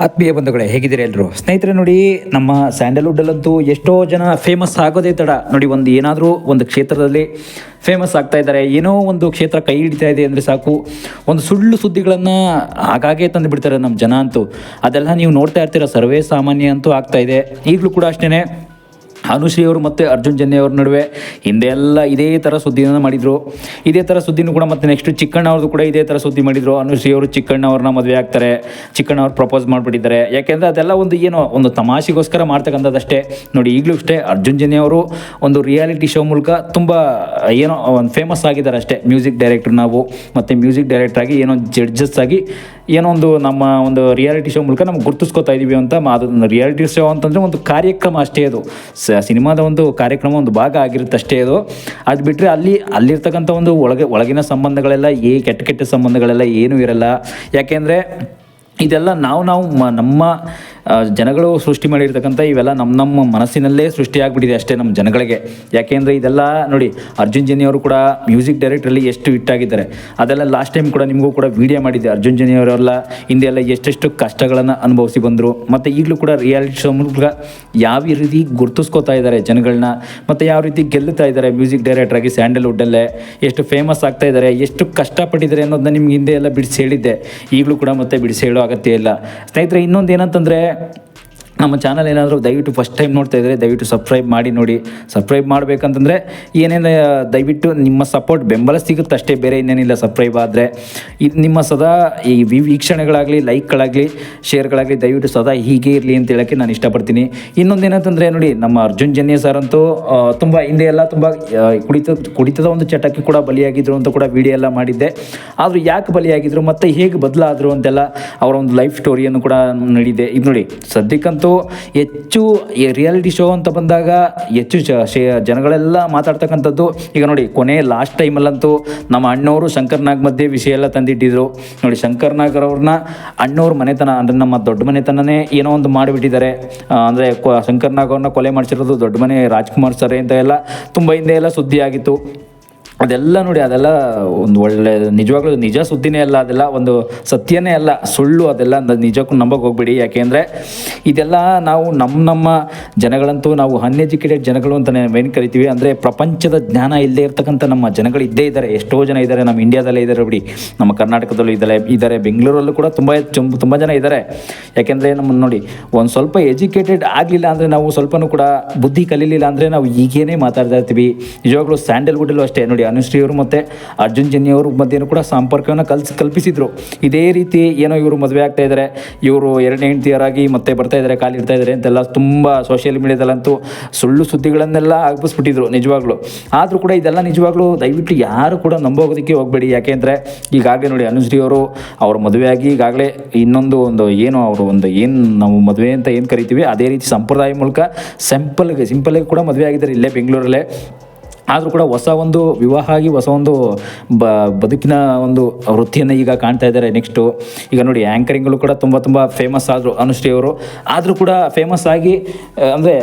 ಆತ್ಮೀಯ ಬಂಧುಗಳೇ, ಹೇಗಿದ್ದೀರಿ ಎಲ್ಲರೂ? ಸ್ನೇಹಿತರೆ ನೋಡಿ, ನಮ್ಮ ಸ್ಯಾಂಡಲ್ವುಡ್ಡಲ್ಲಂತೂ ಎಷ್ಟೋ ಜನ ಫೇಮಸ್ ಆಗೋದೇ ತಡ ನೋಡಿ. ಏನಾದರೂ ಒಂದು ಕ್ಷೇತ್ರದಲ್ಲಿ ಫೇಮಸ್ ಆಗ್ತಾ ಇದ್ದಾರೆ, ಏನೋ ಒಂದು ಕ್ಷೇತ್ರ ಕೈ ಹಿಡಿತಾ ಇದೆ ಅಂದರೆ ಸಾಕು, ಒಂದು ಸುಳ್ಳು ಸುದ್ದಿಗಳನ್ನು ಆಗಾಗ್ಗೆ ತಂದು ಬಿಡ್ತಾರೆ ನಮ್ಮ ಜನ ಅಂತೂ. ಅದೆಲ್ಲ ನೀವು ನೋಡ್ತಾ ಇರ್ತೀರ, ಸರ್ವೇ ಸಾಮಾನ್ಯ ಅಂತೂ ಆಗ್ತಾ ಇದೆ. ಈಗಲೂ ಕೂಡ ಅಷ್ಟೇ, ಅನುಶ್ರೀ ಅವರು ಮತ್ತು ಅರ್ಜುನ್ ಜನ್ಯ ಅವ್ರ ನಡುವೆ ಹಿಂದೆ ಎಲ್ಲ ಇದೇ ಥರ ಸುದ್ದಿಯನ್ನು ಮಾಡಿದರು. ಇದೇ ಥರ ಸುದ್ದಿನೂ ಕೂಡ ಮತ್ತೆ ನೆಕ್ಸ್ಟ್ ಚಿಕ್ಕಣ್ಣ ಅವ್ರದ್ದು ಕೂಡ ಇದೇ ಥರ ಸುದ್ದಿ ಮಾಡಿದರು. ಅನುಶ್ರೀ ಅವರು ಚಿಕ್ಕಣ್ಣ ಅವ್ರನ್ನ ಮದುವೆ ಆಗ್ತಾರೆ, ಚಿಕ್ಕಣ್ಣ ಅವ್ರು ಪ್ರಪೋಸ್ ಮಾಡಿಬಿಟ್ಟಿದ್ದಾರೆ. ಯಾಕೆಂದರೆ ಅದೆಲ್ಲ ಒಂದು ತಮಾಷೆಗೋಸ್ಕರ ಮಾಡ್ತಕ್ಕಂಥದ್ದಷ್ಟೇ ನೋಡಿ. ಈಗಲೂ ಅಷ್ಟೇ ಅರ್ಜುನ್ ಜನ್ಯ ಅವರು ಒಂದು ರಿಯಾಲಿಟಿ ಶೋ ಮೂಲಕ ತುಂಬ ಒಂದು ಫೇಮಸ್ ಆಗಿದ್ದಾರೆ ಅಷ್ಟೇ. ಮ್ಯೂಸಿಕ್ ಡೈರೆಕ್ಟ್ರ್ ನಾವು, ಮತ್ತು ಮ್ಯೂಸಿಕ್ ಡೈರೆಕ್ಟ್ರಾಗಿ ಜಡ್ಜಸ್ ಆಗಿ ನಮ್ಮ ಒಂದು ರಿಯಾಲಿಟಿ ಶೋ ಮೂಲಕ ನಮ್ಗೆ ಗುರ್ತಿಸ್ಕೊತಾ ಇದ್ದೀವಿ ಅಂತ. ಅದೊಂದು ರಿಯಾಲಿಟಿ ಶೋ ಅಂತಂದರೆ ಒಂದು ಕಾರ್ಯಕ್ರಮ ಅಷ್ಟೇ, ಅದು ಸಿನಿಮಾದ ಒಂದು ಕಾರ್ಯಕ್ರಮ, ಒಂದು ಭಾಗ ಆಗಿರುತ್ತೆ ಅಷ್ಟೇ. ಅದು ಬಿಟ್ಟರೆ ಅಲ್ಲಿರ್ತಕ್ಕಂಥ ಒಂದು ಒಳಗಿನ ಸಂಬಂಧಗಳೆಲ್ಲ ಕೆಟ್ಟ ಸಂಬಂಧಗಳೆಲ್ಲ ಏನೂ ಇರಲ್ಲ. ಯಾಕೆಂದರೆ ಇದೆಲ್ಲ ನಮ್ಮ ಜನಗಳು ಸೃಷ್ಟಿ ಮಾಡಿರ್ತಕ್ಕಂಥ ಇವೆಲ್ಲ ನಮ್ಮ ಮನಸ್ಸಿನಲ್ಲೇ ಸೃಷ್ಟಿಯಾಗಿಬಿಟ್ಟಿದೆ ಅಷ್ಟೇ ನಮ್ಮ ಜನಗಳಿಗೆ. ಯಾಕೆಂದರೆ ಇದೆಲ್ಲ ನೋಡಿ, ಅರ್ಜುನ್ ಜನ್ಯ ಅವರು ಕೂಡ ಮ್ಯೂಸಿಕ್ ಡೈರೆಕ್ಟ್ರಲ್ಲಿ ಎಷ್ಟು ಹಿಟ್ಟಾಗಿದ್ದಾರೆ. ಅದೆಲ್ಲ ಲಾಸ್ಟ್ ಟೈಮ್ ಕೂಡ ನಿಮಗೂ ಕೂಡ ವೀಡಿಯೋ ಮಾಡಿದ್ದೆ. ಅರ್ಜುನ್ ಜನ್ಯ ಅವರೆಲ್ಲ ಹಿಂದೆ ಎಲ್ಲ ಎಷ್ಟೆಷ್ಟು ಕಷ್ಟಗಳನ್ನು ಅನುಭವಿಸಿ ಬಂದರು. ಮತ್ತು ಈಗಲೂ ಕೂಡ ರಿಯಾಲಿಟಿ ಶೋ ಮೂಲಕ ಯಾವ ರೀತಿ ಗುರ್ತಿಸ್ಕೋತಾ ಇದ್ದಾರೆ ಜನಗಳನ್ನ, ಮತ್ತು ಯಾವ ರೀತಿ ಗೆಲ್ಲುತ್ತಾ ಇದ್ದಾರೆ ಮ್ಯೂಸಿಕ್ ಡೈರೆಕ್ಟ್ರಾಗಿ ಸ್ಯಾಂಡಲ್ವುಡ್ಡಲ್ಲೇ ಎಷ್ಟು ಫೇಮಸ್ ಆಗ್ತಾ ಇದ್ದಾರೆ, ಎಷ್ಟು ಕಷ್ಟಪಟ್ಟಿದ್ದಾರೆ ಅನ್ನೋದನ್ನ ನಿಮ್ಗೆ ಹಿಂದೆ ಎಲ್ಲ ಬಿಡಿಸಿ ಹೇಳಿದ್ದೆ. ಈಗಲೂ ಕೂಡ ಮತ್ತೆ ಬಿಡಿಸಿ ಹೇಳೋ ಅಗತ್ಯ ಇಲ್ಲ. ಸ್ನೇಹಿತರೆ, ಇನ್ನೊಂದು ಏನಂತಂದರೆ, ನಮ್ಮ ಚಾನಲ್ ಏನಾದರೂ ದಯವಿಟ್ಟು ಫಸ್ಟ್ ಟೈಮ್ ನೋಡ್ತಾ ಇದ್ದರೆ ದಯವಿಟ್ಟು ಸಬ್ಸ್ಕ್ರೈಬ್ ಮಾಡಿ ನೋಡಿ. ಸಬ್ಸ್ಕ್ರೈಬ್ ಮಾಡಬೇಕಂತಂದರೆ ಏನೇನು ದಯವಿಟ್ಟು ನಿಮ್ಮ ಸಪೋರ್ಟ್, ಬೆಂಬಲ ಸಿಗುತ್ತೆ ಅಷ್ಟೇ, ಬೇರೆ ಇನ್ನೇನಿಲ್ಲ. ಸಬ್ಸ್ಕ್ರೈಬ್ ಆದರೆ ಇದು ನಿಮ್ಮ ಸದಾ ಈ ವೀಕ್ಷಣೆಗಳಾಗಲಿ, ಲೈಕ್ಗಳಾಗಲಿ, ಶೇರ್ಗಳಾಗಲಿ ದಯವಿಟ್ಟು ಸದಾ ಹೀಗೆ ಇರಲಿ ಅಂತ ಹೇಳೋಕ್ಕೆ ನಾನು ಇಷ್ಟಪಡ್ತೀನಿ. ಇನ್ನೊಂದು ಏನಂತಂದರೆ ನೋಡಿ, ನಮ್ಮ ಅರ್ಜುನ್ ಜನ್ಯ ಸರ್ ಅಂತೂ ತುಂಬ ಹಿಂದೆ ಎಲ್ಲ ತುಂಬ ಕುಡಿತದ ಒಂದು ಚಟಕ್ಕೆ ಕೂಡ ಬಲಿಯಾಗಿದ್ದರು ಅಂತ ಕೂಡ ವಿಡಿಯೋ ಎಲ್ಲ ಮಾಡಿದ್ದೆ. ಆದರೂ ಯಾಕೆ ಬಲಿಯಾಗಿದ್ದರು ಮತ್ತು ಹೇಗೆ ಬದಲಾದರು ಅಂತೆಲ್ಲ ಅವರ ಒಂದು ಲೈಫ್ ಸ್ಟೋರಿಯನ್ನು ಕೂಡ ನೀಡಿದೆ. ಇದು ನೋಡಿ, ಸದ್ಯಕ್ಕಂತೂ ಹೆಚ್ಚು ರಿಯಾಲಿಟಿ ಶೋ ಅಂತ ಬಂದಾಗ ಹೆಚ್ಚು ಜನಗಳೆಲ್ಲ ಮಾತಾಡ್ತಕ್ಕಂಥದ್ದು. ಈಗ ನೋಡಿ, ಲಾಸ್ಟ್ ಟೈಮಲ್ಲಂತೂ ನಮ್ಮ ಅಣ್ಣವರು ಶಂಕರ್ ನಾಗ್ ಮಧ್ಯೆ ವಿಷಯ ಎಲ್ಲ ತಂದಿಟ್ಟಿದ್ರು ನೋಡಿ. ಶಂಕರ್ ನಾಗ್ ಅವ್ರನ್ನ ಅಣ್ಣವ್ರ ಮನೆತನ ಅಂದರೆ ನಮ್ಮ ದೊಡ್ಡ ಮನೆತನನೇ ಏನೋ ಒಂದು ಮಾಡಿಬಿಟ್ಟಿದ್ದಾರೆ. ಅಂದರೆ ಶಂಕರ್ ನಾಗ್ ಅವ್ರನ್ನ ಕೊಲೆ ಮಾಡಿಸಿರೋದು ದೊಡ್ಡ ಮನೆ ರಾಜ್ಕುಮಾರ್ ಸರ್ ಅಂತ ಎಲ್ಲ ತುಂಬ ಹಿಂದೆ ಎಲ್ಲ ಸುದ್ದಿ ಆಗಿತ್ತು. ಅದೆಲ್ಲ ನೋಡಿ, ಅದೆಲ್ಲ ಒಂದು ಒಳ್ಳೆ ನಿಜವಾಗ್ಲೂ ನಿಜ ಸುದ್ದಿನೇ ಅಲ್ಲ, ಅದೆಲ್ಲ ಒಂದು ಸತ್ಯನೇ ಅಲ್ಲ, ಸುಳ್ಳು. ಅದೆಲ್ಲ ನಿಜಕ್ಕೂ ನಂಬಕ್ಕೆ ಹೋಗ್ಬೇಡಿ. ಯಾಕೆಂದರೆ ಇದೆಲ್ಲ ನಾವು ನಮ್ಮ ಜನಗಳಂತೂ ನಾವು ಅನ್ಎಜುಕೇಟೆಡ್ ಜನಗಳು ಅಂತಲೇ ಮೇನ್ ಕರಿತೀವಿ. ಅಂದರೆ ಪ್ರಪಂಚದ ಜ್ಞಾನ ಇಲ್ಲದೆ ಇರ್ತಕ್ಕಂಥ ನಮ್ಮ ಜನಗಳು ಇದ್ದೇ ಇದ್ದಾರೆ, ಎಷ್ಟೋ ಜನ ಇದ್ದಾರೆ. ನಮ್ಮ ಇಂಡಿಯಾದಲ್ಲೇ ಇದ್ದಾರೆ ಬಿಡಿ, ನಮ್ಮ ಕರ್ನಾಟಕದಲ್ಲೂ ಇದ್ದಾರೆ, ಬೆಂಗಳೂರಲ್ಲೂ ಕೂಡ ತುಂಬ ಜನ ಇದ್ದಾರೆ. ಯಾಕೆಂದರೆ ನಮ್ಮನ್ನು ನೋಡಿ, ಒಂದು ಸ್ವಲ್ಪ ಎಜುಕೇಟೆಡ್ ಆಗಲಿಲ್ಲ ಅಂದರೆ, ನಾವು ಸ್ವಲ್ಪನೂ ಕೂಡ ಬುದ್ಧಿ ಕಲೀಲಿಲ್ಲ ಅಂದರೆ ನಾವು ಈಗೇನೇ ಮಾತಾಡ್ತಾ ಇರ್ತೀವಿ. ನಿಜವಾಗ್ಲೂ ಸ್ಯಾಂಡಲ್ವುಡ್ಡಲ್ಲೂ ಅಷ್ಟೇ ನೋಡಿ, ಅನುಶ್ರೀ ಅವರು ಮತ್ತು ಅರ್ಜುನ್ ಜನ್ಯ ಅವ್ರ ಮಧ್ಯೆಯೂ ಕೂಡ ಸಂಪರ್ಕವನ್ನು ಕಲ್ಪಿಸಿದ್ರು. ಇದೇ ರೀತಿ ಏನೋ ಇವರು ಮದುವೆ ಆಗ್ತಾ ಇದ್ದಾರೆ, ಇವರು ಎರಡನೇ ಹೆಂಡತಿಯರಾಗಿ ಮತ್ತೆ ಬರ್ತಾ ಇದ್ದಾರೆ, ಕಾಲಿಡ್ತಾ ಇದ್ದಾರೆ ಅಂತೆಲ್ಲ ತುಂಬ ಸೋಷಿಯಲ್ ಮೀಡಿಯಾದಲ್ಲಂತೂ ಸುಳ್ಳು ಸುದ್ದಿಗಳನ್ನೆಲ್ಲ ಆಗಿಬಿಟ್ಬಿಟ್ಟಿದ್ರು ನಿಜವಾಗ್ಲೂ. ಆದರೂ ಕೂಡ ಇದೆಲ್ಲ ನಿಜವಾಗ್ಲೂ ದಯವಿಟ್ಟು ಯಾರು ಕೂಡ ನಂಬೋಗೋದಕ್ಕೆ ಹೋಗಬೇಡಿ. ಯಾಕೆಂದರೆ ಈಗಾಗಲೇ ನೋಡಿ, ಅನುಶ್ರೀ ಅವರು ಅವ್ರ ಮದುವೆಯಾಗಿ ಈಗಾಗಲೇ ಇನ್ನೊಂದು ಏನು ನಾವು ಮದುವೆ ಅಂತ ಏನು ಕರಿತೀವಿ ಅದೇ ರೀತಿ ಸಂಪ್ರದಾಯ ಮೂಲಕ ಸಿಂಪಲ್ಲಾಗಿ ಕೂಡ ಮದುವೆ ಆಗಿದ್ದಾರೆ ಇಲ್ಲೇ ಬೆಂಗಳೂರಲ್ಲೇ. ಆದರೂ ಕೂಡ ಹೊಸ ಒಂದು ವಿವಾಹ ಆಗಿ ಹೊಸ ಒಂದು ಬದುಕಿನ ಒಂದು ವೃತ್ತಿಯನ್ನು ಈಗ ಕಾಣ್ತಾ ಇದ್ದಾರೆ. ನೆಕ್ಸ್ಟು ಈಗ ನೋಡಿ, ಆ್ಯಂಕರಿಂಗಲ್ಲೂ ಕೂಡ ತುಂಬ ಫೇಮಸ್ ಆದರು ಅನುಶ್ರೀ ಅವರು. ಆದರೂ ಕೂಡ ಫೇಮಸ್ ಆಗಿ ಅಂದರೆ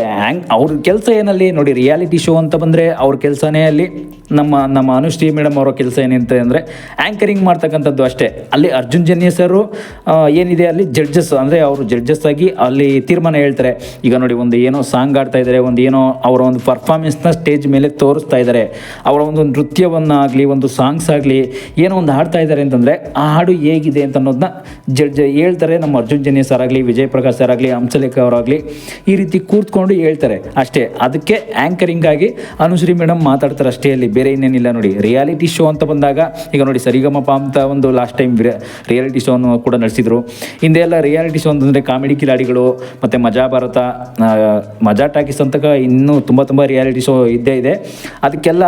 ಅವ್ರ ಕೆಲಸ ಏನಲ್ಲಿ ನೋಡಿ, ರಿಯಾಲಿಟಿ ಶೋ ಅಂತ ಬಂದರೆ ಅವ್ರ ಕೆಲಸನೇ ಅಲ್ಲಿ. ನಮ್ಮ ಅನುಶ್ರೀ ಮೇಡಮ್ ಅವರ ಕೆಲಸ ಏನಿದೆ ಅಂದರೆ ಆ್ಯಂಕರಿಂಗ್ ಮಾಡ್ತಕ್ಕಂಥದ್ದು ಅಷ್ಟೇ. ಅಲ್ಲಿ ಅರ್ಜುನ್ ಜನ್ಯ ಸರು ಏನಿದೆ ಅಲ್ಲಿ ಜಡ್ಜಸ್, ಅಂದರೆ ಅವರು ಜಡ್ಜಸ್ ಆಗಿ ಅಲ್ಲಿ ತೀರ್ಮಾನ ಹೇಳ್ತಾರೆ. ಈಗ ನೋಡಿ, ಒಂದು ಏನೋ ಸಾಂಗ್ ಆಡ್ತಾ ಇದ್ದಾರೆ, ಅವರ ಒಂದು ಪರ್ಫಾರ್ಮೆನ್ಸ್ನ ಸ್ಟೇಜ್ ಮೇಲೆ ತೋರಿಸ್ತಾ ಇದ್ದಾರೆ. ಅವರ ಒಂದು ನೃತ್ಯವನ್ನಾಗಲಿ, ಒಂದು ಸಾಂಗ್ಸ್ ಆಗಲಿ, ಏನೋ ಒಂದು ಹಾಡ್ತಾ ಇದ್ದಾರೆ ಅಂತಂದರೆ ಆ ಹಾಡು ಹೇಗಿದೆ ಅಂತ ಅನ್ನೋದನ್ನ ಜಡ್ಜ್ ಹೇಳ್ತಾರೆ. ನಮ್ಮ ಅರ್ಜುನ್ ಜನ್ಯ ಸರ್ ಆಗಲಿ, ವಿಜಯ್ ಪ್ರಕಾಶ್ ಸರ್ ಆಗಲಿ, ಹಂಸಲೇಖ ಅವರಾಗಲಿ ಈ ರೀತಿ ಕೂತ್ಕೊಂಡು ಹೇಳ್ತಾರೆ ಅಷ್ಟೇ. ಅದಕ್ಕೆ ಆ್ಯಂಕರಿಂಗ್ ಆಗಿ ಅನುಶ್ರೀ ಮೇಡಮ್ ಮಾತಾಡ್ತಾರೆ ಅಷ್ಟೇ, ಅಲ್ಲಿ ಬೇರೆ ಇನ್ನೇನಿಲ್ಲ. ನೋಡಿ, ರಿಯಾಲಿಟಿ ಶೋ ಅಂತ ಬಂದಾಗ ಈಗ ನೋಡಿ, ಸರಿಗಮಪ ಅಂತ ಒಂದು ಲಾಸ್ಟ್ ಟೈಮ್ ರಿಯಾಲಿಟಿ ಶೋನು ಕೂಡ ನಡೆಸಿದರು. ಹಿಂದೆ ಎಲ್ಲ ರಿಯಾಲಿಟಿ ಶೋ ಅಂತಂದರೆ ಕಾಮಿಡಿ ಕಿಲಾಡಿಗಳು ಮತ್ತು ಮಜಾ ಭಾರತ, ಮಜಾ ಟಾಕೀಸ್ ಅಂತಕ ಇನ್ನೂ ತುಂಬ ರಿಯಾಲಿಟಿ ಶೋ ಇದ್ದೇ ಇದೆ. ಅದಕ್ಕೆಲ್ಲ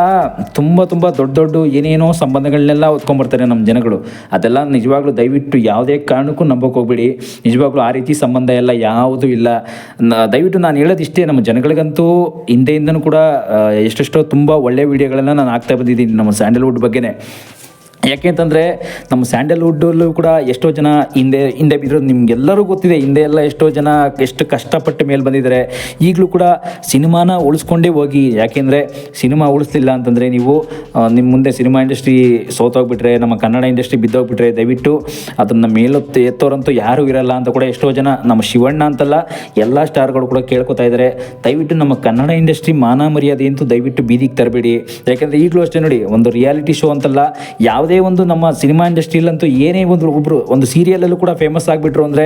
ತುಂಬ ದೊಡ್ಡ ಏನೇನೋ ಸಂಬಂಧಗಳನ್ನೆಲ್ಲ ಹೊತ್ಕೊಂಡ್ಬರ್ತಾರೆ ನಮ್ಮ ಜನಗಳು. ಅದೆಲ್ಲ ನಿಜವಾಗ್ಲೂ ದಯವಿಟ್ಟು ಯಾವುದೇ ಕಾರಣಕ್ಕೂ ನಂಬೋಕೆ ಹೋಗ್ಬೇಡಿ. ನಿಜವಾಗ್ಲೂ ಆ ರೀತಿ ಸಂಬಂಧ ಎಲ್ಲ ಯಾವುದೂ ಇಲ್ಲ. ದಯವಿಟ್ಟು ನಾನು ಹೇಳೋದಿಷ್ಟೇ, ನಮ್ಮ ಜನಗಳಿಗಂತೂ ಹಿಂದೆಯಿಂದನೂ ಕೂಡ ಎಷ್ಟೆಷ್ಟೋ ತುಂಬ ಒಳ್ಳೆಯ ವೀಡಿಯೋಗಳನ್ನು ನಾನು ಹಾಕ್ತಾ ಬಂದಿದ್ದೀನಿ ನಮ್ಮ ಸ್ಯಾಂಡಲ್ವುಡ್ ಬಗ್ಗೆನೇ. ಯಾಕೆಂತಂದರೆ ನಮ್ಮ ಸ್ಯಾಂಡಲ್ವುಡ್ಡಲ್ಲೂ ಕೂಡ ಎಷ್ಟೋ ಜನ ಹಿಂದೆ ಬಿದ್ದಿರೋದು ನಿಮಗೆಲ್ಲರೂ ಗೊತ್ತಿದೆ. ಹಿಂದೆ ಎಲ್ಲ ಎಷ್ಟೋ ಜನ ಎಷ್ಟು ಕಷ್ಟಪಟ್ಟು ಮೇಲೆ ಬಂದಿದ್ದಾರೆ. ಈಗಲೂ ಕೂಡ ಸಿನಿಮಾನ ಉಳಿಸ್ಕೊಂಡೇ ಹೋಗಿ. ಯಾಕೆಂದರೆ ಸಿನಿಮಾ ಉಳಿಸ್ಲಿಲ್ಲ ಅಂತಂದರೆ ನೀವು ನಿಮ್ಮ ಮುಂದೆ ಸಿನಿಮಾ ಇಂಡಸ್ಟ್ರಿ ಸೋತೋಗ್ಬಿಟ್ರೆ, ನಮ್ಮ ಕನ್ನಡ ಇಂಡಸ್ಟ್ರಿ ಬಿದ್ದೋಗ್ಬಿಟ್ರೆ ದಯವಿಟ್ಟು ಅದನ್ನು ಎತ್ತೋರಂತೂ ಯಾರೂ ಇರಲ್ಲ ಅಂತ ಕೂಡ ಎಷ್ಟೋ ಜನ, ನಮ್ಮ ಶಿವಣ್ಣ ಅಂತಲ್ಲ ಎಲ್ಲ ಸ್ಟಾರ್ಗಳು ಕೂಡ ಕೇಳ್ಕೊತಾ ಇದ್ದಾರೆ. ದಯವಿಟ್ಟು ನಮ್ಮ ಕನ್ನಡ ಇಂಡಸ್ಟ್ರಿ ಮಾನ ಮರ್ಯಾದೆ ಅಂತೂ ದಯವಿಟ್ಟು ಬೀದಿಗೆ ತರಬೇಡಿ. ಯಾಕೆಂದರೆ ಈಗಲೂ ಅಷ್ಟೇ ನೋಡಿ, ಒಂದು ರಿಯಾಲಿಟಿ ಶೋ ಅಂತಲ್ಲ, ಯಾವುದೇ ಒಂದು ನಮ್ಮ ಸಿನಿಮಾ ಇಂಡಸ್ಟ್ರಿಯಲ್ಲಂತೂ ಏನೇ ಒಬ್ಬರು ಒಂದು ಸೀರಿಯಲಲ್ಲೂ ಕೂಡ ಫೇಮಸ್ ಆಗಿಬಿಟ್ರು ಅಂದರೆ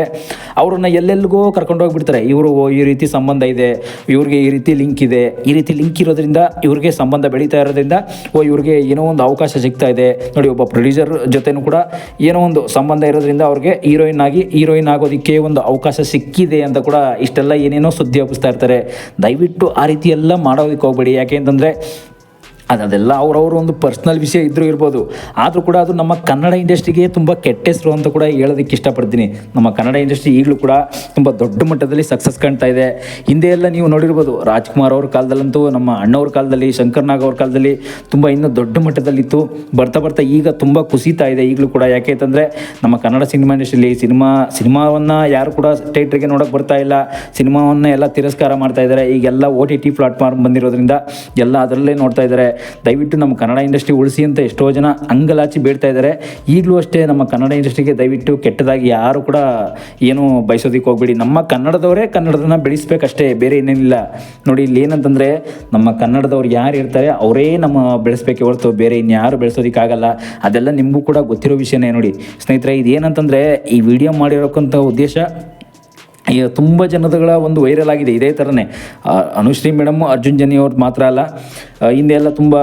ಅವ್ರನ್ನ ಎಲ್ಲೆಲ್ಲಿಗೋ ಕರ್ಕೊಂಡು ಹೋಗ್ಬಿಡ್ತಾರೆ. ಇವರು ಈ ರೀತಿ ಸಂಬಂಧ ಇದೆ, ಇವ್ರಿಗೆ ಈ ರೀತಿ ಲಿಂಕ್ ಇದೆ, ಈ ರೀತಿ ಲಿಂಕ್ ಇರೋದ್ರಿಂದ ಇವ್ರಿಗೆ ಸಂಬಂಧ ಬೆಳೀತಾ ಇರೋದ್ರಿಂದ ಇವ್ರಿಗೆ ಏನೋ ಒಂದು ಅವಕಾಶ ಸಿಗ್ತಾ ಇದೆ ನೋಡಿ. ಒಬ್ಬ ಪ್ರೊಡ್ಯೂಸರ್ ಜೊತೆನೂ ಕೂಡ ಏನೋ ಒಂದು ಸಂಬಂಧ ಇರೋದ್ರಿಂದ ಅವ್ರಿಗೆ ಹೀರೋಯಿನ್ ಆಗೋದಕ್ಕೆ ಒಂದು ಅವಕಾಶ ಸಿಕ್ಕಿದೆ ಅಂತ ಕೂಡ ಇಷ್ಟೆಲ್ಲ ಏನೇನೋ ಸುದ್ದಿ ಹಬ್ಬಿಸ್ತಾ ಇರ್ತಾರೆ. ದಯವಿಟ್ಟು ಆ ರೀತಿ ಎಲ್ಲ ಮಾಡೋದಕ್ಕೆ ಹೋಗ್ಬೇಡಿ. ಯಾಕೆ ಅಂತಂದರೆ ಅದೆಲ್ಲ ಅವ್ರವ್ರ ಒಂದು ಪರ್ಸ್ನಲ್ ವಿಷಯ ಇದ್ರೂ ಇರ್ಬೋದು, ಆದರೂ ಕೂಡ ಅದು ನಮ್ಮ ಕನ್ನಡ ಇಂಡಸ್ಟ್ರಿಗೆ ತುಂಬ ಕೆಟ್ಟ ಹೆಸರು ಅಂತ ಕೂಡ ಹೇಳೋದಕ್ಕೆ ಇಷ್ಟಪಡ್ತೀನಿ. ನಮ್ಮ ಕನ್ನಡ ಇಂಡಸ್ಟ್ರಿ ಈಗಲೂ ಕೂಡ ತುಂಬ ದೊಡ್ಡ ಮಟ್ಟದಲ್ಲಿ ಸಕ್ಸಸ್ ಕಾಣ್ತಾ ಇದೆ. ಹಿಂದೆ ಎಲ್ಲ ನೀವು ನೋಡಿರ್ಬೋದು, ರಾಜ್ಕುಮಾರ್ ಅವ್ರ ಕಾಲದಲ್ಲಂತೂ, ನಮ್ಮ ಅಣ್ಣವ್ರ ಕಾಲದಲ್ಲಿ, ಶಂಕರ್ ನಾಗ್ ಅವ್ರ ಕಾಲದಲ್ಲಿ ತುಂಬ ಇನ್ನೂ ದೊಡ್ಡ ಮಟ್ಟದಲ್ಲಿತ್ತು. ಬರ್ತಾ ಈಗ ತುಂಬ ಕುಸಿತಾ ಇದೆ ಈಗಲೂ ಕೂಡ. ಯಾಕೆ ಅಂತಂದರೆ ನಮ್ಮ ಕನ್ನಡ ಸಿನಿಮಾ ಇಂಡಸ್ಟ್ರಿಯಲ್ಲಿ ಸಿನಿಮಾವನ್ನು ಯಾರು ಕೂಡ ಥಿಯೇಟ್ರಿಗೆ ನೋಡೋಕ್ಕೆ ಬರ್ತಾ ಇಲ್ಲ. ಸಿನಿಮಾವನ್ನು ಎಲ್ಲ ತಿರಸ್ಕಾರ ಮಾಡ್ತಾ ಇದ್ದಾರೆ. ಈಗೆಲ್ಲ OTT ಪ್ಲಾಟ್ಫಾರ್ಮ್ ಬಂದಿರೋದ್ರಿಂದ ಎಲ್ಲ ಅದರಲ್ಲೇ ನೋಡ್ತಾ ಇದ್ದಾರೆ. ದಯವಿಟ್ಟು ನಮ್ಮ ಕನ್ನಡ ಇಂಡಸ್ಟ್ರಿ ಉಳಿಸಿ ಅಂತ ಎಷ್ಟೋ ಜನ ಅಂಗಲಾಚಿ ಬೇಡ್ತಾ ಇದ್ದಾರೆ. ಈಗಲೂ ಅಷ್ಟೇ ನಮ್ಮ ಕನ್ನಡ ಇಂಡಸ್ಟ್ರಿಗೆ ದಯವಿಟ್ಟು ಕೆಟ್ಟದಾಗಿ ಯಾರು ಕೂಡ ಏನು ಬಯಸೋದಕ್ಕೆ ಹೋಗ್ಬೇಡಿ. ನಮ್ಮ ಕನ್ನಡದವರೇ ಕನ್ನಡದನ್ನ ಬೆಳೆಸ್ಬೇಕಷ್ಟೇ, ಬೇರೆ ಏನೇನಿಲ್ಲ. ನೋಡಿ, ಇಲ್ಲಿ ಏನಂತಂದರೆ ನಮ್ಮ ಕನ್ನಡದವ್ರು ಯಾರು ಇರ್ತಾರೆ ಅವರೇ ನಮ್ಮ ಬೆಳೆಸ್ಬೇಕೆ ಹೊರತು ಬೇರೆ ಇನ್ಯಾರು ಬೆಳೆಸೋದಕ್ಕಾಗಲ್ಲ. ಅದೆಲ್ಲ ನಿಮಗೂ ಕೂಡ ಗೊತ್ತಿರೋ ವಿಷಯನೇ. ನೋಡಿ ಸ್ನೇಹಿತರೆ, ಇದೇನಂತಂದರೆ ಈ ವಿಡಿಯೋ ಮಾಡಿರೋಕ್ಕಂಥ ಉದ್ದೇಶ ಈಗ ತುಂಬ ಜನಗಳ ಒಂದು ವೈರಲ್ ಆಗಿದೆ. ಇದೇ ಥರನೇ ಅನುಶ್ರೀ ಮೇಡಮ್, ಅರ್ಜುನ್ ಜನ್ಯ ಅವ್ರದ್ದು ಮಾತ್ರ ಅಲ್ಲ, ಹಿಂದೆ ಎಲ್ಲ ತುಂಬ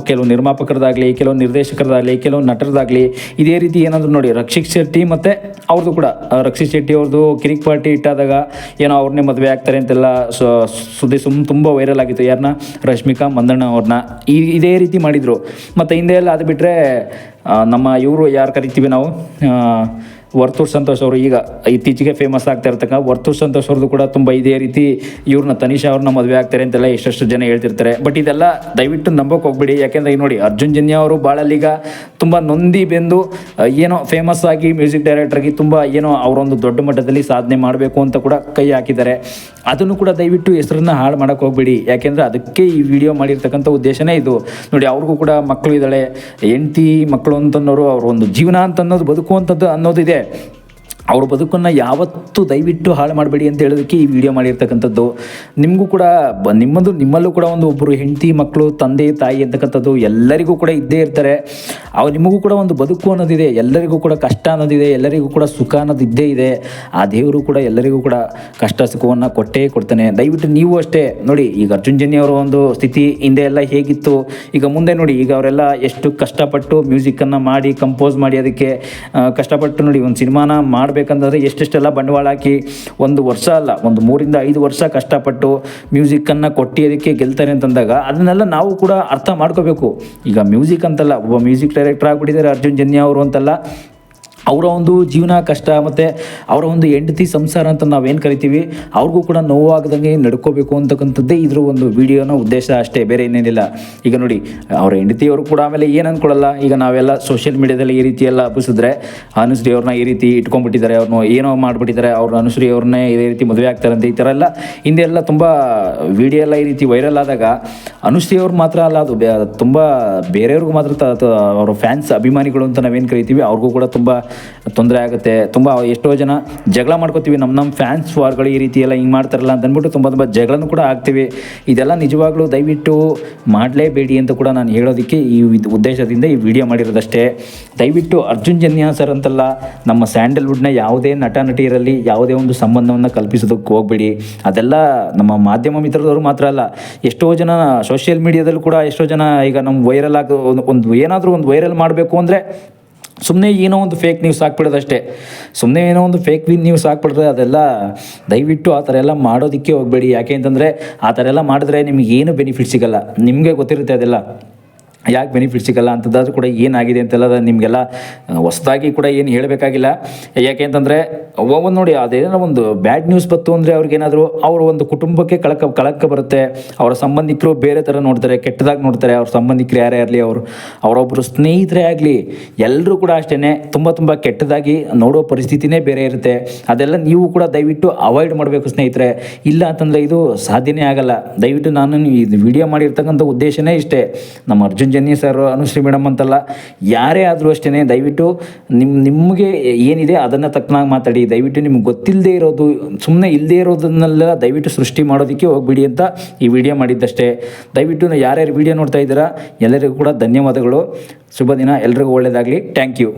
ಕೆಲವು ನಿರ್ಮಾಪಕರದಾಗಲಿ, ಕೆಲವು ನಿರ್ದೇಶಕರದಾಗಲಿ, ಕೆಲವು ನಟರದಾಗಲಿ ಇದೇ ರೀತಿ ಏನಾದರೂ ನೋಡಿ. ರಕ್ಷಿತ್ ಶೆಟ್ಟಿ ಮತ್ತು ಅವ್ರದ್ದು ಕೂಡ, ರಕ್ಷಿತ್ ಶೆಟ್ಟಿ ಅವ್ರದ್ದು ಕಿರಿಕ್ ಪಾರ್ಟಿ ಇಟ್ಟಾದಾಗ ಏನೋ ಅವ್ರನ್ನೇ ಮದುವೆ ಆಗ್ತಾರೆ ಅಂತೆಲ್ಲ ಸುದ್ದಿ ತುಂಬ ವೈರಲ್ ಆಗಿತ್ತು. ಯಾರನ್ನ? ರಶ್ಮಿಕಾ ಮಂದಣ್ಣ ಅವ್ರನ್ನ ಇದೇ ರೀತಿ ಮಾಡಿದರು. ಮತ್ತು ಹಿಂದೆ ಎಲ್ಲ ಅದು ಬಿಟ್ಟರೆ ನಮ್ಮ ಇವರು ಯಾರು ಕರಿತೀವಿ ನಾವು, ವರ್ತೂರ್ ಸಂತೋಷ್ ಅವರು, ಈಗ ಇತ್ತೀಚೆಗೆ ಫೇಮಸ್ ಆಗ್ತಾ ಇರ್ತಕ್ಕ ವರ್ತೂರ್ ಸಂತೋಷ್ ಅವ್ರದ್ದು ಕೂಡ ತುಂಬ ಇದೇ ರೀತಿ ಇವ್ರನ್ನ ತನಿಷಾ ಅವ್ರನ್ನ ಮದುವೆ ಆಗ್ತಾರೆ ಅಂತೆಲ್ಲ ಎಷ್ಟೆಷ್ಟು ಜನ ಹೇಳ್ತಿರ್ತಾರೆ. ಬಟ್ ಇದೆಲ್ಲ ದಯವಿಟ್ಟು ನಂಬೋಕೆ ಹೋಗ್ಬೇಡಿ. ಯಾಕೆಂದರೆ ಈಗ ನೋಡಿ, ಅರ್ಜುನ್ ಜನ್ಯ ಅವರು ಭಾಳಲ್ಲೀಗ ತುಂಬ ನೊಂದಿ ಬೆಂದು ಏನೋ ಫೇಮಸ್ ಆಗಿ ಮ್ಯೂಸಿಕ್ ಡೈರೆಕ್ಟ್ರಾಗಿ ತುಂಬ ಏನೋ ಅವರೊಂದು ದೊಡ್ಡ ಮಟ್ಟದಲ್ಲಿ ಸಾಧನೆ ಮಾಡಬೇಕು ಅಂತ ಕೂಡ ಕೈ ಹಾಕಿದ್ದಾರೆ. ಅದನ್ನು ಕೂಡ ದಯವಿಟ್ಟು ಹೆಸರನ್ನು ಹಾಳು ಮಾಡೋಕ್ಕೆ ಹೋಗ್ಬೇಡಿ. ಯಾಕೆಂದರೆ ಅದಕ್ಕೆ ಈ ವಿಡಿಯೋ ಮಾಡಿರ್ತಕ್ಕಂಥ ಉದ್ದೇಶನೇ ಇದು. ನೋಡಿ, ಅವ್ರಿಗೂ ಕೂಡ ಮಕ್ಕಳು ಇದ್ದಾಳೆ, ಹೆಂಡತಿ ಮಕ್ಕಳು ಅಂತನ್ನೋರು, ಅವ್ರ ಒಂದು ಜೀವನ ಅಂತನ್ನೋದು, ಬದುಕು ಅಂತದ್ದು ಅನ್ನೋದಿದೆ. ಅವ್ರ ಬದುಕನ್ನು ಯಾವತ್ತೂ ದಯವಿಟ್ಟು ಹಾಳು ಮಾಡಬೇಡಿ ಅಂತ ಹೇಳೋದಕ್ಕೆ ಈ ವಿಡಿಯೋ ಮಾಡಿರ್ತಕ್ಕಂಥದ್ದು. ನಿಮಗೂ ಕೂಡ ನಿಮ್ಮಲ್ಲೂ ಕೂಡ ಒಬ್ಬರು ಹೆಂಡತಿ, ಮಕ್ಕಳು, ತಂದೆ, ತಾಯಿ ಅಂತಕ್ಕಂಥದ್ದು ಎಲ್ಲರಿಗೂ ಕೂಡ ಇದ್ದೇ ಇರ್ತಾರೆ. ನಿಮಗೂ ಕೂಡ ಒಂದು ಬದುಕು ಅನ್ನೋದಿದೆ, ಎಲ್ಲರಿಗೂ ಕೂಡ ಕಷ್ಟ ಅನ್ನೋದಿದೆ, ಎಲ್ಲರಿಗೂ ಕೂಡ ಸುಖ ಅನ್ನೋದು ಇದ್ದೇ ಇದೆ. ಆ ದೇವರು ಕೂಡ ಎಲ್ಲರಿಗೂ ಕೂಡ ಕಷ್ಟ ಸುಖವನ್ನು ಕೊಟ್ಟೇ ಕೊಡ್ತಾನೆ. ದಯವಿಟ್ಟು ನೀವು ಅಷ್ಟೇ ನೋಡಿ. ಈಗ ಅರ್ಜುನ್ ಜನ್ಯ ಅವರ ಒಂದು ಸ್ಥಿತಿ ಹಿಂದೆ ಎಲ್ಲ ಹೇಗಿತ್ತು, ಈಗ ಮುಂದೆ ನೋಡಿ. ಈಗ ಅವರೆಲ್ಲ ಎಷ್ಟು ಕಷ್ಟಪಟ್ಟು ಮ್ಯೂಸಿಕ್ಕನ್ನು ಮಾಡಿ, ಕಂಪೋಸ್ ಮಾಡಿ, ಅದಕ್ಕೆ ಕಷ್ಟಪಟ್ಟು ನೋಡಿ ಒಂದು ಸಿನಿಮಾನ ಮಾಡಬೇಕಂತಂದರೆ ಎಷ್ಟೆಷ್ಟೆಲ್ಲ ಬಂಡವಾಳ ಹಾಕಿ, ಒಂದು ವರ್ಷ ಅಲ್ಲ, ಒಂದು 3 ರಿಂದ 5 ವರ್ಷ ಕಷ್ಟಪಟ್ಟು ಮ್ಯೂಸಿಕ್ಕನ್ನು ಕೊಟ್ಟು ಅದಕ್ಕೆ ಗೆಲ್ತಾರೆ ಅಂತಂದಾಗ ಅದನ್ನೆಲ್ಲ ನಾವು ಕೂಡ ಅರ್ಥ ಮಾಡ್ಕೋಬೇಕು. ಈಗ ಮ್ಯೂಸಿಕ್ ಅಂತಲ್ಲ, ಒಬ್ಬ ಮ್ಯೂಸಿಕ್ ಡೈರೆಕ್ಟರ್ ಆಗಿಬಿಟ್ಟಿದ್ದಾರೆ ಅರ್ಜುನ್ ಜನ್ಯ ಅವರು ಅಂತಲ್ಲ, ಅವರ ಒಂದು ಜೀವನ ಕಷ್ಟ ಮತ್ತು ಅವರ ಒಂದು ಹೆಂಡತಿ ಸಂಸಾರ ಅಂತ ನಾವೇನು ಕರಿತೀವಿ, ಅವ್ರಿಗೂ ಕೂಡ ನೋವಾಗದಂಗೆ ನಡ್ಕೋಬೇಕು ಅಂತಕ್ಕಂಥದ್ದೇ ಇದ್ರ ಒಂದು ವಿಡಿಯೋನ ಉದ್ದೇಶ ಅಷ್ಟೇ, ಬೇರೆ ಏನೇನಿಲ್ಲ. ಈಗ ನೋಡಿ, ಅವರ ಹೆಂಡತಿಯವರು ಕೂಡ ಆಮೇಲೆ ಏನು ಅಂದ್ಕೊಳ್ಳಲ್ಲ. ಈಗ ನಾವೆಲ್ಲ ಸೋಷಿಯಲ್ ಮೀಡಿಯಾದಲ್ಲಿ ಈ ರೀತಿ ಎಲ್ಲ ಹಬ್ಬಿಸಿದ್ರೆ ಅನುಶ್ರೀ ಅವ್ರನ್ನ ಈ ರೀತಿ ಇಟ್ಕೊಂಡ್ಬಿಟ್ಟಿದ್ದಾರೆ, ಅವ್ರನ್ನ ಏನೋ ಮಾಡಿಬಿಟ್ಟಿದ್ದಾರೆ, ಅವ್ರನ್ನ ಅನುಶ್ರೀ ಅವ್ರನ್ನೇ ಇದೇ ರೀತಿ ಮದುವೆ ಆಗ್ತಾರಂತೆ, ಈ ಥರ ಎಲ್ಲ ಹಿಂದೆ ಎಲ್ಲ ತುಂಬ ವಿಡಿಯೋ ಎಲ್ಲ ಈ ರೀತಿ ವೈರಲ್ ಆದಾಗ ಅನುಶ್ರೀ ಅವ್ರು ಮಾತ್ರ ಅಲ್ಲ, ಅದು ತುಂಬ ಬೇರೆಯವ್ರಿಗೂ ಮಾತ್ರ ಅವರ ಫ್ಯಾನ್ಸ್, ಅಭಿಮಾನಿಗಳು ಅಂತ ನಾವೇನು ಕರಿತೀವಿ, ಅವ್ರಿಗೂ ಕೂಡ ತುಂಬ ತೊಂದರೆ ಆಗುತ್ತೆ. ತುಂಬ ಎಷ್ಟೋ ಜನ ಜಗಳ ಮಾಡ್ಕೋತೀವಿ, ನಮ್ಮ ಫ್ಯಾನ್ಸ್ ವಾರ್ಗಳು ಈ ರೀತಿ ಎಲ್ಲ ಹಿಂಗೆ ಮಾಡ್ತಾರಲ್ಲ ಅಂತ ಅಂದ್ಬಿಟ್ಟು ತುಂಬ ಜಗಳನೂ ಕೂಡ ಆಗ್ತೀವಿ. ಇದೆಲ್ಲ ನಿಜವಾಗ್ಲೂ ದಯವಿಟ್ಟು ಮಾಡಲೇಬೇಡಿ ಅಂತ ಕೂಡ ನಾನು ಹೇಳೋದಕ್ಕೆ ಈ ಉದ್ದೇಶದಿಂದ ಈ ವಿಡಿಯೋ ಮಾಡಿರೋದಷ್ಟೇ. ದಯವಿಟ್ಟು ಅರ್ಜುನ್ ಜನ್ಯ ಸರ್ ಅಂತಲ್ಲ, ನಮ್ಮ ಸ್ಯಾಂಡಲ್ವುಡ್ನ ಯಾವುದೇ ನಟ ನಟಿಯರಲ್ಲಿ ಯಾವುದೇ ಒಂದು ಸಂಬಂಧವನ್ನು ಕಲ್ಪಿಸೋದಕ್ಕೆ ಹೋಗಬೇಡಿ. ಅದೆಲ್ಲ ನಮ್ಮ ಮಾಧ್ಯಮ ಮಿತ್ರದವರು ಮಾತ್ರ ಅಲ್ಲ, ಎಷ್ಟೋ ಜನ ಸೋಷಿಯಲ್ ಮೀಡಿಯಾದಲ್ಲೂ ಕೂಡ ಎಷ್ಟೋ ಜನ ಈಗ ನಮ್ಮ ವೈರಲ್ ಆಗಿ ಏನಾದರೂ ಒಂದು ವೈರಲ್ ಮಾಡಬೇಕು ಅಂದರೆ ಸುಮ್ಮನೆ ಏನೋ ಒಂದು ಫೇಕ್ ನ್ಯೂಸ್ ಹಾಕ್ಬಿಡೋದಷ್ಟೇ. ಸುಮ್ಮನೆ ಏನೋ ಒಂದು ಫೇಕ್ ನ್ಯೂಸ್ ಹಾಕ್ಬಿಟ್ರೆ ಅದೆಲ್ಲ ದಯವಿಟ್ಟು ಆ ಥರ ಎಲ್ಲ ಮಾಡೋದಕ್ಕೆ ಹೋಗಬೇಡಿ. ಯಾಕೆ ಅಂತಂದರೆ ಆ ಥರ ಎಲ್ಲ ಮಾಡಿದ್ರೆ ನಿಮಗೇನು ಬೆನಿಫಿಟ್ ಸಿಗೋಲ್ಲ, ನಿಮಗೆ ಗೊತ್ತಿರುತ್ತೆ ಅದೆಲ್ಲ. ಯಾಕೆ ಬೆನಿಫಿಟ್ ಸಿಗಲ್ಲ ಅಂತದಾದ್ರೂ ಕೂಡ ಏನಾಗಿದೆ ಅಂತೆಲ್ಲ ನಿಮಗೆಲ್ಲ ಹೊಸದಾಗಿ ಕೂಡ ಏನು ಹೇಳಬೇಕಾಗಿಲ್ಲ. ಯಾಕೆ ಅಂತಂದರೆ ಒಂದು ನೋಡಿ, ಅದೇನೋ ಒಂದು ಬ್ಯಾಡ್ ನ್ಯೂಸ್ ಬಂತು ಅಂದರೆ ಅವ್ರಿಗೇನಾದರೂ ಅವರ ಒಂದು ಕುಟುಂಬಕ್ಕೆ ಕಳಕ ಬರುತ್ತೆ. ಅವರ ಸಂಬಂಧಿಕರು ಬೇರೆ ಥರ ನೋಡ್ತಾರೆ, ಕೆಟ್ಟದಾಗಿ ನೋಡ್ತಾರೆ. ಅವ್ರ ಸಂಬಂಧಿಕರು ಯಾರೇ ಆಗಲಿ, ಅವರೊಬ್ಬರು ಸ್ನೇಹಿತರೇ ಆಗಲಿ, ಎಲ್ಲರೂ ಕೂಡ ಅಷ್ಟೇ ತುಂಬ ಕೆಟ್ಟದಾಗಿ ನೋಡೋ ಪರಿಸ್ಥಿತಿನೇ ಬೇರೆ ಇರುತ್ತೆ. ಅದೆಲ್ಲ ನೀವು ಕೂಡ ದಯವಿಟ್ಟು ಅವಾಯ್ಡ್ ಮಾಡಬೇಕು ಸ್ನೇಹಿತರೆ. ಇಲ್ಲ ಅಂತಂದರೆ ಇದು ಸಾಧ್ಯನೇ ಆಗಲ್ಲ. ದಯವಿಟ್ಟು ನಾನು ಇದು ವಿಡಿಯೋ ಮಾಡಿರ್ತಕ್ಕಂಥ ಉದ್ದೇಶನೇ ಇಷ್ಟೇ. ನಮ್ಮ ಅರ್ಜುನ್ ಜನ್ನಿ ಸರ್, ಅನುಶ್ರೀ ಮೇಡಮ್ ಅಂತಲ್ಲ, ಯಾರೇ ಆದರೂ ಅಷ್ಟೇ ದಯವಿಟ್ಟು ನಿಮಗೆ ಏನಿದೆ ಅದನ್ನು ತಕ್ಕನಾಗಿ ಮಾತಾಡಿ. ದಯವಿಟ್ಟು ನಿಮ್ಗೆ ಗೊತ್ತಿಲ್ಲದೆ ಇರೋದು, ಸುಮ್ಮನೆ ಇಲ್ಲದೆ ಇರೋದನ್ನೆಲ್ಲ ದಯವಿಟ್ಟು ಸೃಷ್ಟಿ ಮಾಡೋದಕ್ಕೆ ಹೋಗ್ಬಿಡಿ ಅಂತ ಈ ವಿಡಿಯೋ ಮಾಡಿದ್ದಷ್ಟೇ. ದಯವಿಟ್ಟು ಯಾರ್ಯಾರು ವಿಡಿಯೋ ನೋಡ್ತಾ ಇದ್ದೀರಾ ಎಲ್ಲರಿಗೂ ಕೂಡ ಧನ್ಯವಾದಗಳು. ಶುಭ ದಿನ, ಎಲ್ರಿಗೂ ಒಳ್ಳೆಯದಾಗಲಿ. Thank you.